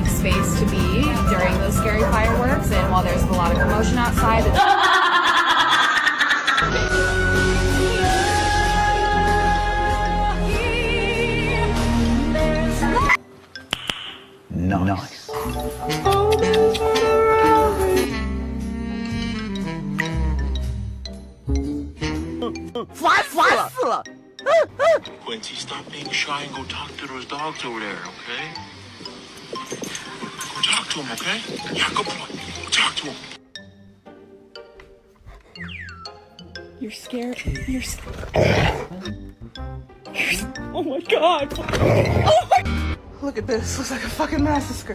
safe space to be during those scary fireworks. And while there's a lot of commotion outside, Nice. Quincy, stop being shy and go talk to those dogs over there, okay? Go talk to them, okay? Yeah, good boy. Go talk to them. you're scared. Oh my god. Look at this. Looks like a fucking massacre.